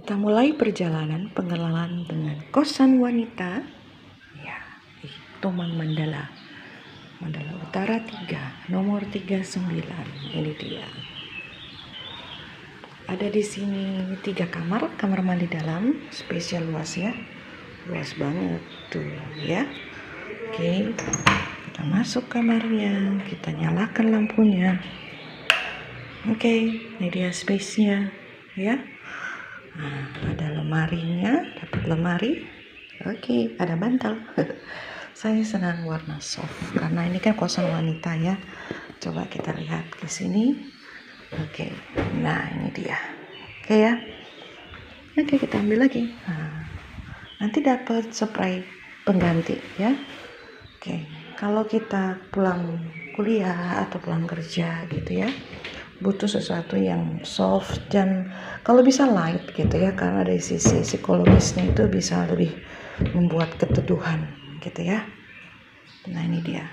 Kita mulai perjalanan pengenalan dengan kosan wanita. Ya, Tomang Mandala. Mandala Utara 3, nomor 39. Ini dia. Ada di sini 3 kamar, kamar mandi dalam, spesial luas ya. Luas banget tuh ya. Oke. Kita masuk kamarnya, kita nyalakan lampunya. Oke, ini dia space-nya ya. Nah, ada lemarinya, dapat lemari. Oke, ada bantal. Saya senang warna soft karena ini kan kosan wanita ya. Coba kita lihat ke sini. Oke, nah ini dia. Oke ya. Oke, kita ambil lagi. Nah, nanti dapat spray pengganti ya. Oke, kalau kita pulang kuliah atau pulang kerja gitu ya, butuh sesuatu yang soft dan kalau bisa light gitu ya, karena dari sisi psikologisnya itu bisa lebih membuat keteduhan gitu ya. Nah ini dia.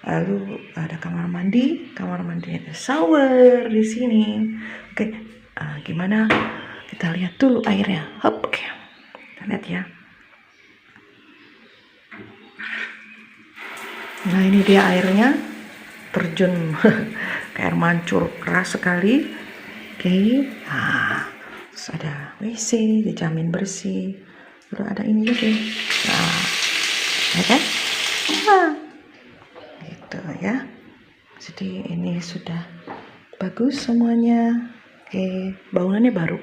Lalu ada kamar mandi ada shower di sini. Oke, gimana? Kita lihat dulu airnya. Hop, oke. Kita lihat ya. Nah ini dia airnya, terjun ke air mancur keras sekali. Oke. Nah, terus ada WC, dijamin bersih. Terus ada ini juga. Nah, ya kan? Nah, gitu ya. Jadi ini sudah bagus semuanya. Oke, bangunannya baru.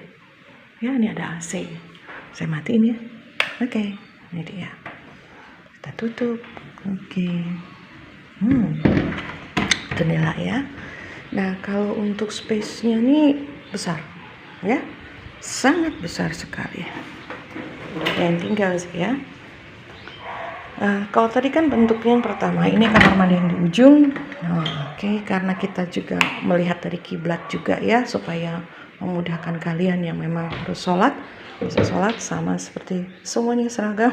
Ya, ini ada AC. Saya matiin ya. Oke, ini dia. Kita tutup. Oke. Jendela ya. Nah, kalau untuk space-nya ini besar ya, sangat besar sekali. Dan tinggal sih ya. Kalau tadi kan bentuknya yang pertama, ini kamar mandi yang di ujung. Oke, karena kita juga melihat dari kiblat juga ya, supaya memudahkan kalian yang memang harus sholat, bisa sholat sama seperti semuanya seragam.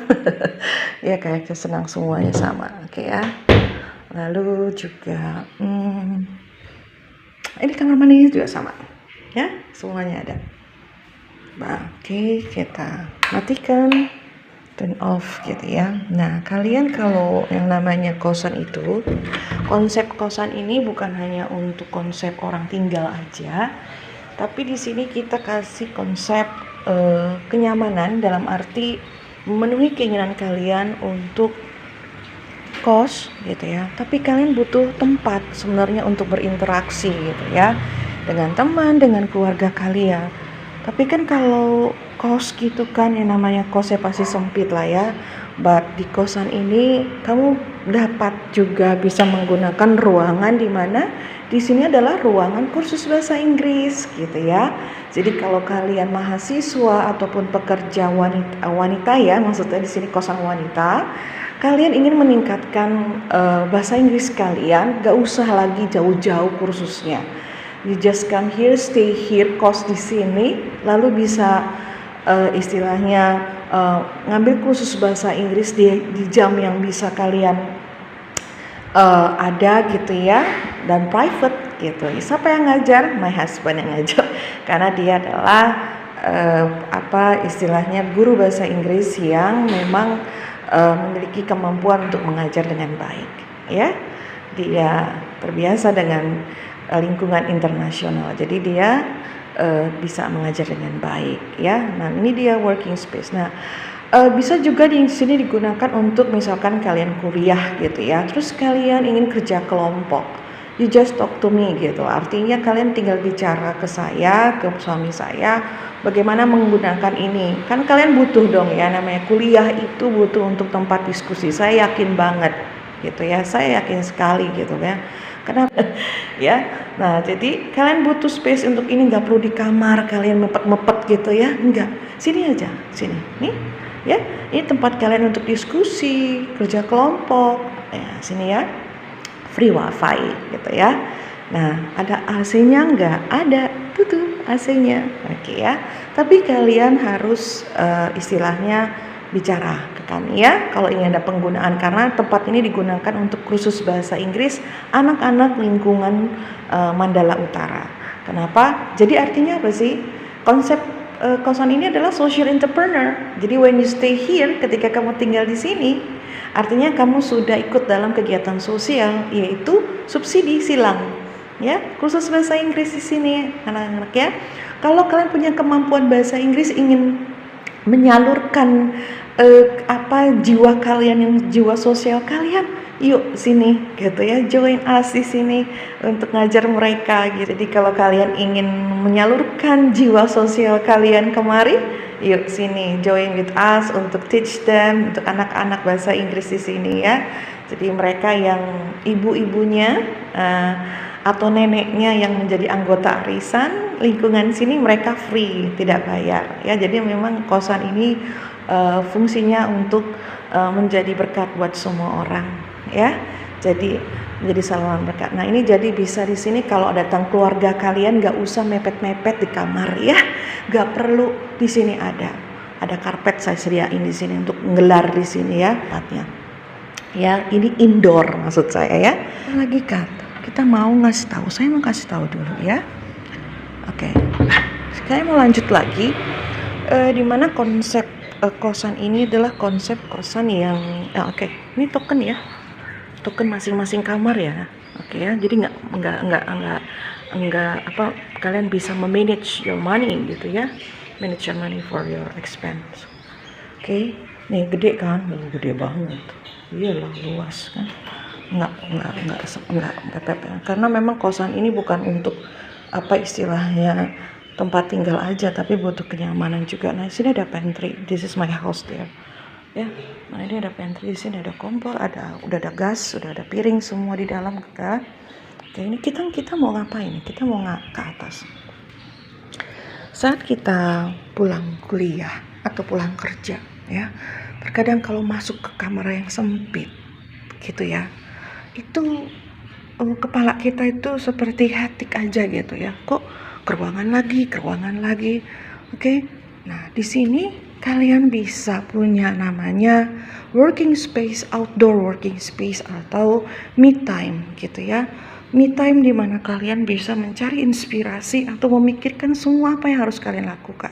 Ya, kayak senang semuanya sama. Oke ya. Lalu juga ini kamar mandinya juga sama ya, semuanya ada. Oke, kita matikan, turn off gitu ya. Nah, kalian kalau yang namanya kosan itu, konsep kosan ini bukan hanya untuk konsep orang tinggal aja, tapi di sini kita kasih konsep kenyamanan dalam arti memenuhi keinginan kalian untuk kos gitu ya, tapi kalian butuh tempat sebenarnya untuk berinteraksi gitu ya, dengan teman, dengan keluarga kalian. Tapi kan kalau kos gitu kan, yang namanya kosnya pasti sempit lah ya. But di kosan ini kamu dapat juga bisa menggunakan ruangan di mana di sini adalah ruangan kursus bahasa Inggris gitu ya. Jadi kalau kalian mahasiswa ataupun pekerja wanita ya, maksudnya di sini kosan wanita, kalian ingin meningkatkan bahasa Inggris kalian, gak usah lagi jauh-jauh kursusnya. You just come here, stay here, kos di sini, lalu bisa istilahnya ngambil kursus bahasa Inggris di jam yang bisa kalian ada gitu ya, dan private gitu. Siapa yang ngajar? My husband yang ngajar, karena dia adalah istilahnya guru bahasa Inggris yang memang memiliki kemampuan untuk mengajar dengan baik ya. Dia terbiasa dengan lingkungan internasional, jadi dia bisa mengajar dengan baik ya. Nah, ini dia working space. Nah, bisa juga di sini digunakan untuk misalkan kalian kuliah gitu ya, terus kalian ingin kerja kelompok, you just talk to me gitu. Artinya kalian tinggal bicara ke saya, ke suami saya, bagaimana menggunakan ini. Kan kalian butuh dong ya, namanya kuliah itu butuh untuk tempat diskusi. Saya yakin banget gitu ya, saya yakin sekali gitu ya. Kenapa? Ya, nah jadi kalian butuh space untuk ini, nggak perlu di kamar kalian mepet-mepet gitu ya, enggak. Sini aja, sini, nih, ya. Ini tempat kalian untuk diskusi, kerja kelompok, ya sini ya. Free wifi gitu ya. Nah, ada AC-nya nggak? Ada, tuh AC-nya, oke ya. Tapi kalian harus istilahnya bicara ke kami ya, kalau ingin ada penggunaan, karena tempat ini digunakan untuk kursus bahasa Inggris anak-anak lingkungan Mandala Utara. Kenapa? Jadi artinya apa sih? Konsep kosan ini adalah social entrepreneur. Jadi when you stay here, ketika kamu tinggal di sini, artinya kamu sudah ikut dalam kegiatan sosial, yaitu subsidi silang. Ya, kursus bahasa Inggris di sini, anak-anak ya. Kalau kalian punya kemampuan bahasa Inggris, ingin menyalurkan jiwa kalian, yang jiwa sosial kalian, yuk sini gitu ya, join us di sini untuk ngajar mereka gitu. Jadi kalau kalian ingin menyalurkan jiwa sosial kalian kemari, yuk sini join with us untuk teach them, untuk anak-anak bahasa Inggris di sini ya. Jadi mereka yang ibu-ibunya atau neneknya yang menjadi anggota arisan lingkungan sini, mereka free, tidak bayar ya. Jadi memang kosan ini fungsinya untuk menjadi berkat buat semua orang ya. Jadi menjadi saluran berkat. Nah ini jadi bisa di sini kalau datang keluarga kalian nggak usah mepet-mepet di kamar ya, nggak perlu. Di sini ada karpet saya sediain di sini untuk ngelar di sini ya tempatnya. Ya ini indoor maksud saya ya. Lagi kan kita mau ngasih tahu, saya mau kasih tahu dulu ya. Oke, saya mau lanjut lagi dimana konsep kosan ini adalah konsep kosan yang ini token ya, token masing-masing kamar ya. Oke ya, jadi nggak kalian bisa memanage your money gitu ya, manage your money for your expense. Oke, nih gede kan, gede banget, iyalah luas kan, nggak karena memang kosan ini bukan untuk istilahnya tempat tinggal aja, tapi butuh kenyamanan juga. Nah, di sini ada pantry. This is my house there. Ya. Nah, ini ada pantry, di sini ada kompor, udah ada gas, udah ada piring semua di dalam kan. Oke, ini kita mau ngapain? Kita mau ke atas. Saat kita pulang kuliah atau pulang kerja, ya. Terkadang kalau masuk ke kamar yang sempit gitu ya. Itu kepala kita itu seperti hectic aja gitu ya. Kok ke ruangan lagi. Oke. Nah, di sini kalian bisa punya namanya working space, outdoor working space atau me time gitu ya. Me time di mana kalian bisa mencari inspirasi atau memikirkan semua apa yang harus kalian lakukan.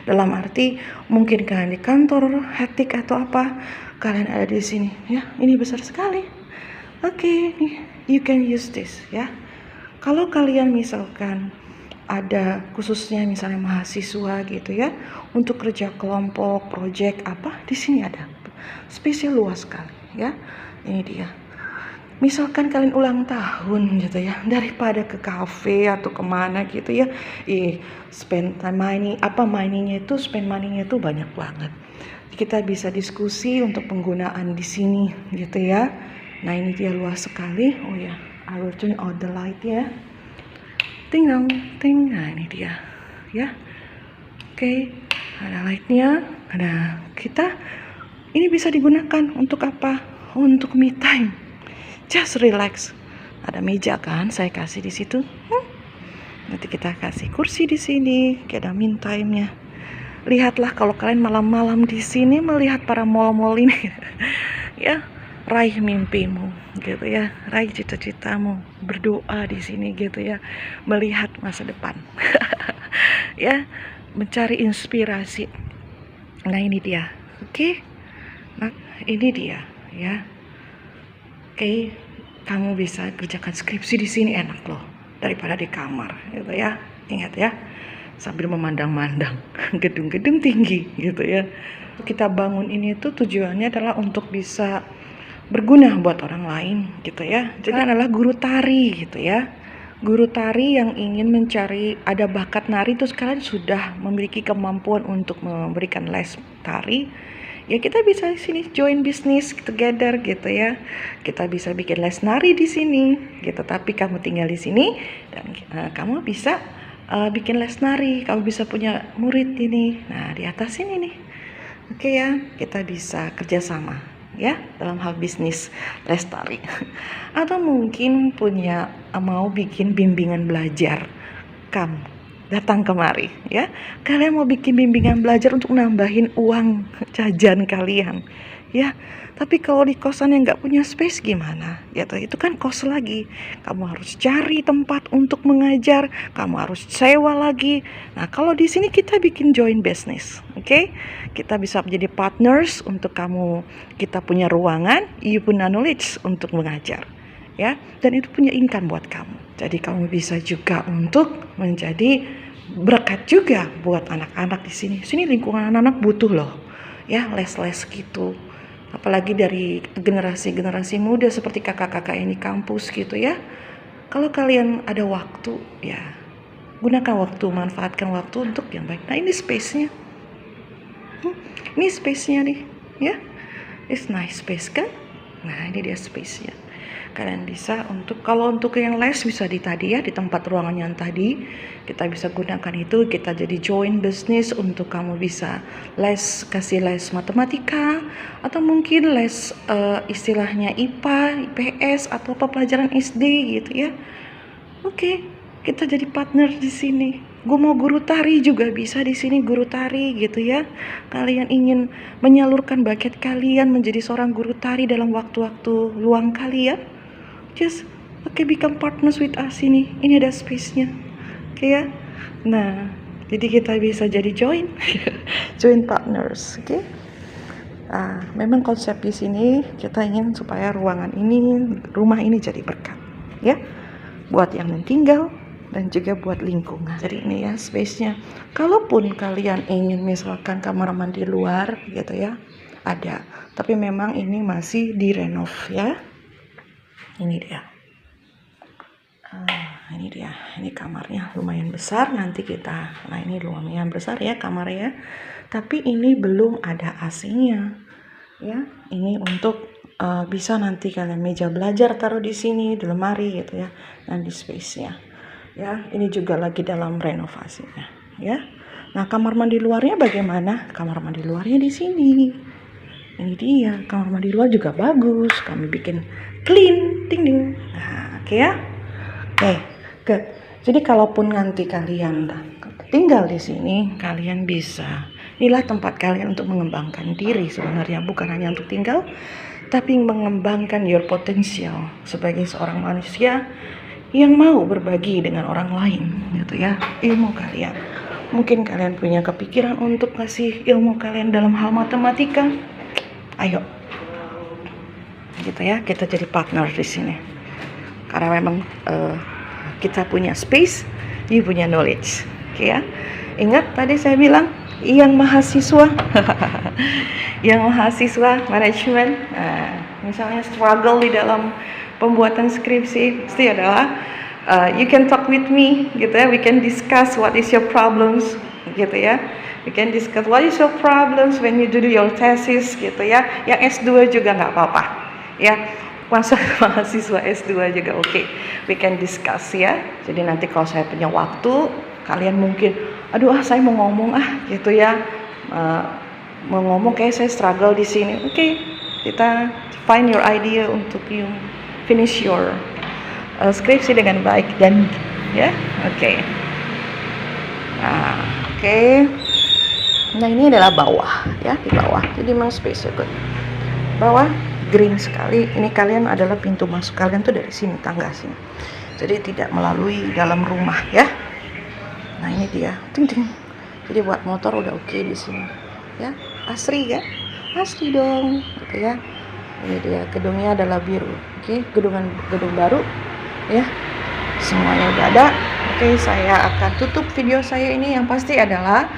Dalam arti mungkin kalian di kantor hectic atau apa, kalian ada di sini ya. Ini besar sekali. Oke, you can use this ya. Kalau kalian misalkan ada khususnya misalnya mahasiswa gitu ya, untuk kerja kelompok, project di sini ada spesial luas sekali ya. Ini dia. Misalkan kalian ulang tahun gitu ya, daripada ke kafe atau kemana gitu ya, spend money-nya itu banyak banget. Kita bisa diskusi untuk penggunaan di sini gitu ya. Nah ini dia luas sekali. Oh ya, I will turn on the light ya. Ting. Nah ini dia ya. Oke, ada lightnya, ada kita. Ini bisa digunakan untuk apa? Untuk me time, just relax. Ada meja kan, saya kasih di situ. Nanti kita kasih kursi di sini, ada me time-nya. Lihatlah kalau kalian malam-malam di sini melihat para mall-mall ini, ya. Raih mimpimu gitu ya, raih cita-citamu, berdoa di sini gitu ya, melihat masa depan. Ya, mencari inspirasi. Nah ini dia. Oke. Nah ini dia ya. Oke, kamu bisa kerjakan skripsi di sini enak loh daripada di kamar gitu ya. Ingat ya, sambil memandang-mandang gedung-gedung tinggi gitu ya. Kita bangun ini tuh tujuannya adalah untuk bisa berguna buat orang lain gitu ya. Jadi adalah guru tari gitu ya. Guru tari yang ingin mencari ada bakat nari, terus kalian sudah memiliki kemampuan untuk memberikan les tari. Ya kita bisa di sini join business together gitu ya. Kita bisa bikin les nari di sini gitu. Tapi kamu tinggal di sini dan kamu bisa bikin les nari. Kamu bisa punya murid ini. Nah di atas ini nih. Oke ya, kita bisa kerjasama ya dalam hal bisnis lestari. Atau mungkin mau bikin bimbingan belajar, kamu datang kemari ya. Kalian mau bikin bimbingan belajar untuk nambahin uang jajan kalian ya. Tapi kalau di kosan yang nggak punya space gimana? Gitu, itu kan kos lagi. Kamu harus cari tempat untuk mengajar, kamu harus sewa lagi. Nah, kalau di sini kita bikin joint business, oke? Kita bisa menjadi partners untuk kamu. Kita punya ruangan, you punya knowledge untuk mengajar, ya. Dan itu punya income buat kamu. Jadi kamu bisa juga untuk menjadi berkat juga buat anak-anak di sini. Sini lingkungan anak-anak butuh loh, ya, les-les gitu. Apalagi dari generasi-generasi muda seperti kakak-kakak ini kampus gitu ya. Kalau kalian ada waktu, ya gunakan waktu, manfaatkan waktu untuk yang baik. Nah, ini space-nya. Ini space-nya nih, ya. It's nice space kan? Nah, ini dia space-nya. Kalian bisa kalau untuk yang les bisa di tadi ya, di tempat ruangan yang tadi kita bisa gunakan itu, kita jadi joint business untuk kamu bisa kasih les matematika atau mungkin les istilahnya IPA, IPS atau apa pelajaran SD gitu ya. Oke, kita jadi partner di sini. Gue mau guru tari juga bisa di sini, guru tari gitu ya. Kalian ingin menyalurkan bakat kalian menjadi seorang guru tari dalam waktu-waktu luang kalian, just become partners with us ini. Ini ada space-nya. Oke ya. Nah, jadi kita bisa jadi joint partners, oke? Memang konsep di sini kita ingin supaya rumah ini jadi berkat, ya. Buat yang tinggal dan juga buat lingkungan. Jadi ini ya space-nya. Kalaupun kalian ingin misalkan kamar mandi luar gitu ya, ada. Tapi memang ini masih direnov ya. Ini dia. Ini dia. Ini kamarnya lumayan besar. Nanti nah ini lumayan besar ya kamarnya. Tapi ini belum ada AC-nya. Ya, ini untuk bisa nanti kalian meja belajar taruh di sini, di lemari gitu ya. Dan di space-nya. Ya, ini juga lagi dalam renovasinya, ya. Nah, kamar mandi luarnya bagaimana? Kamar mandi luarnya di sini. Ini dia, kamar mandi luar juga bagus. Kami bikin clean, ding. Nah, oke ya. Oke. Jadi kalaupun nanti kalian tinggal di sini, kalian bisa. Inilah tempat kalian untuk mengembangkan diri sebenarnya, bukan hanya untuk tinggal, tapi mengembangkan your potential sebagai seorang manusia yang mau berbagi dengan orang lain, gitu ya. Ilmu kalian. Mungkin kalian punya kepikiran untuk kasih ilmu kalian dalam hal matematika. Ayo, gitu ya, kita jadi partner di sini. Karena memang kita punya space, you punya knowledge, oke ya. Ingat tadi saya bilang, yang mahasiswa, manajemen, misalnya struggle di dalam pembuatan skripsi, pasti adalah you can talk with me, gitu ya. We can discuss what is your problems, gitu ya. We can discuss what is your problems when you do your thesis, gitu ya. Yang S2 juga nggak apa-apa, ya. Mahasiswa S2 juga oke. We can discuss ya. Jadi nanti kalau saya punya waktu, kalian mungkin, saya mau ngomong gitu ya. Mau ngomong kayak saya struggle di sini. Oke, kita find your idea untuk you finish your skripsi dengan baik dan ya. Oke. Nah, ini adalah bawah ya, di bawah. Jadi memang space good. Bawah green sekali. Ini kalian adalah pintu masuk kalian tuh dari sini, tangga sini. Jadi tidak melalui dalam rumah ya. Nah, ini dia. Ting. Jadi buat motor udah oke di sini. Ya, asri ya. Asri dong, gitu ya. Ini dia, gedungnya adalah biru. Oke, gedung baru ya. Semuanya udah ada. Oke, saya akan tutup video saya ini. Yang pasti adalah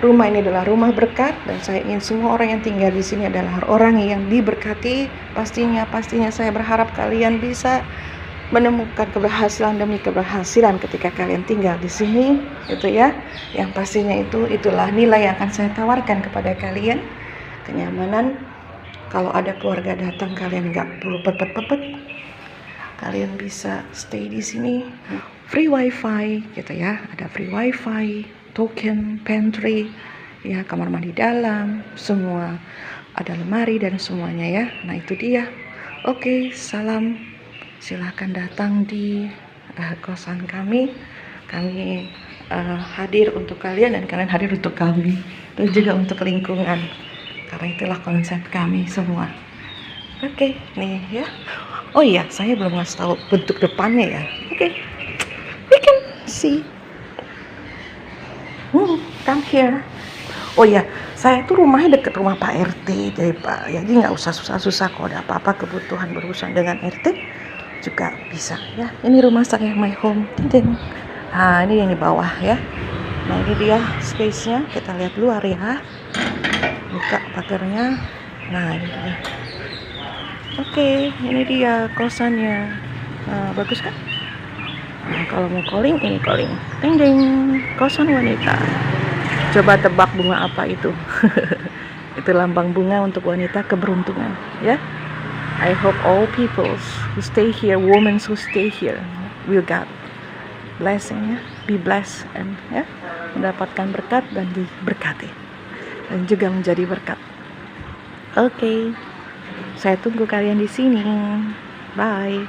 rumah ini adalah rumah berkat dan saya ingin semua orang yang tinggal di sini adalah orang yang diberkati. Pastinya saya berharap kalian bisa menemukan keberhasilan demi keberhasilan ketika kalian tinggal di sini, gitu ya. Yang pastinya itulah nilai yang akan saya tawarkan kepada kalian. Kenyamanan. Kalau ada keluarga datang, kalian nggak perlu pepet. Kalian bisa stay di sini. Free wifi, gitu ya. Ada free wifi, token, pantry, ya, kamar mandi dalam, semua ada lemari dan semuanya ya. Nah, itu dia. Oke, salam. Silahkan datang di kosan kami. Kami hadir untuk kalian dan kalian hadir untuk kami dan juga untuk lingkungan. Karena karena itulah konsep kami semua. Oke, nih ya. Oh iya, saya belum ngasih tahu bentuk depannya ya. Oke, we can see. Come here. Oh iya, saya tuh rumahnya deket rumah Pak RT, jadi nggak usah susah-susah kalau ada apa-apa kebutuhan berurusan dengan RT juga bisa ya. Ini rumah saya, my home. Ting. Nah, ini yang di bawah ya. Nah, ini dia space-nya. Kita lihat luar ya. Buka pagarnya. Nah, ini dia. Oke, ini dia kosannya. Nah, bagus kan? Nah, kalau mau calling, ini calling. Ding ding, kosan wanita. Coba tebak bunga apa itu? Itu lambang bunga untuk wanita keberuntungan, ya. I hope all people who stay here, women who stay here, will get blessing, ya. Be blessed and ya, mendapatkan berkat dan diberkati dan juga menjadi berkat. Oke. Saya tunggu kalian di sini. Bye.